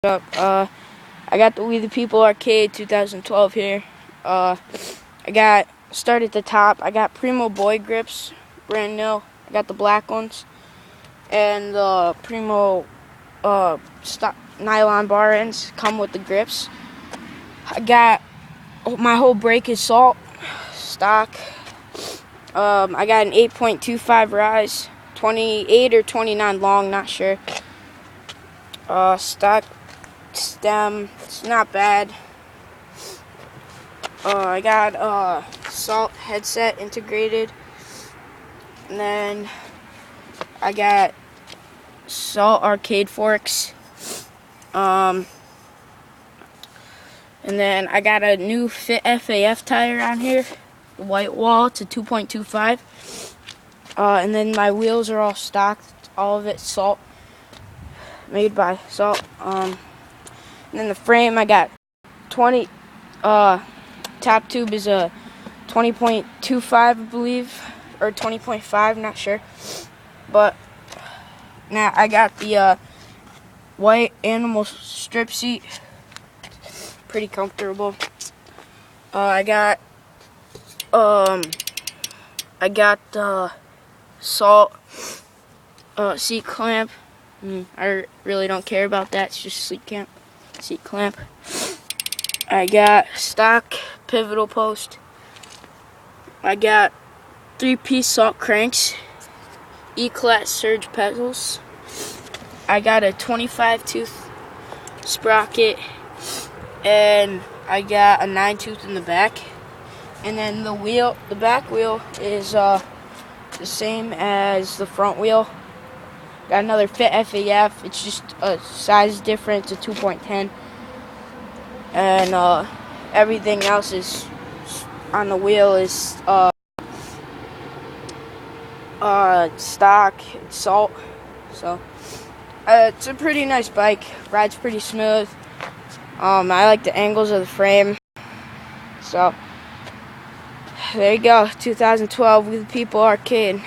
Up. I got the We the People Arcade 2012 here. I got start at the top. I got Primo Boy grips, brand new. I got the black ones, and the Primo nylon bar ends come with the grips. I got my whole brake is salt stock. I got an 8.25 rise, 28 or 29 long, not sure. Stock stem, it's not bad. I got Salt headset integrated, and then I got Salt arcade forks, and then I got a new Fit FAF tire on here, the white wall. It's a 2.25, and then my wheels are all stocked, all of it Salt, made by Salt. And then the frame, I got 20. Top tube is a 20.25, I believe, or 20.5, not sure. But now I got the white animal strip seat, pretty comfortable. I got the Salt seat clamp. I really don't care about that. It's just seat clamp. I got stock pivotal post. I got 3-piece Salt cranks, E-Clat surge pedals. I got a 25 tooth sprocket, and I got a 9 tooth in the back. And then the back wheel is the same as the front wheel. Got another Fit FAF. It's just a size difference, a 2.10. And everything else is on the wheel is stock Salt. So it's a pretty nice bike. Rides pretty smooth. I like the angles of the frame. So there you go, 2012 We the People Arcade.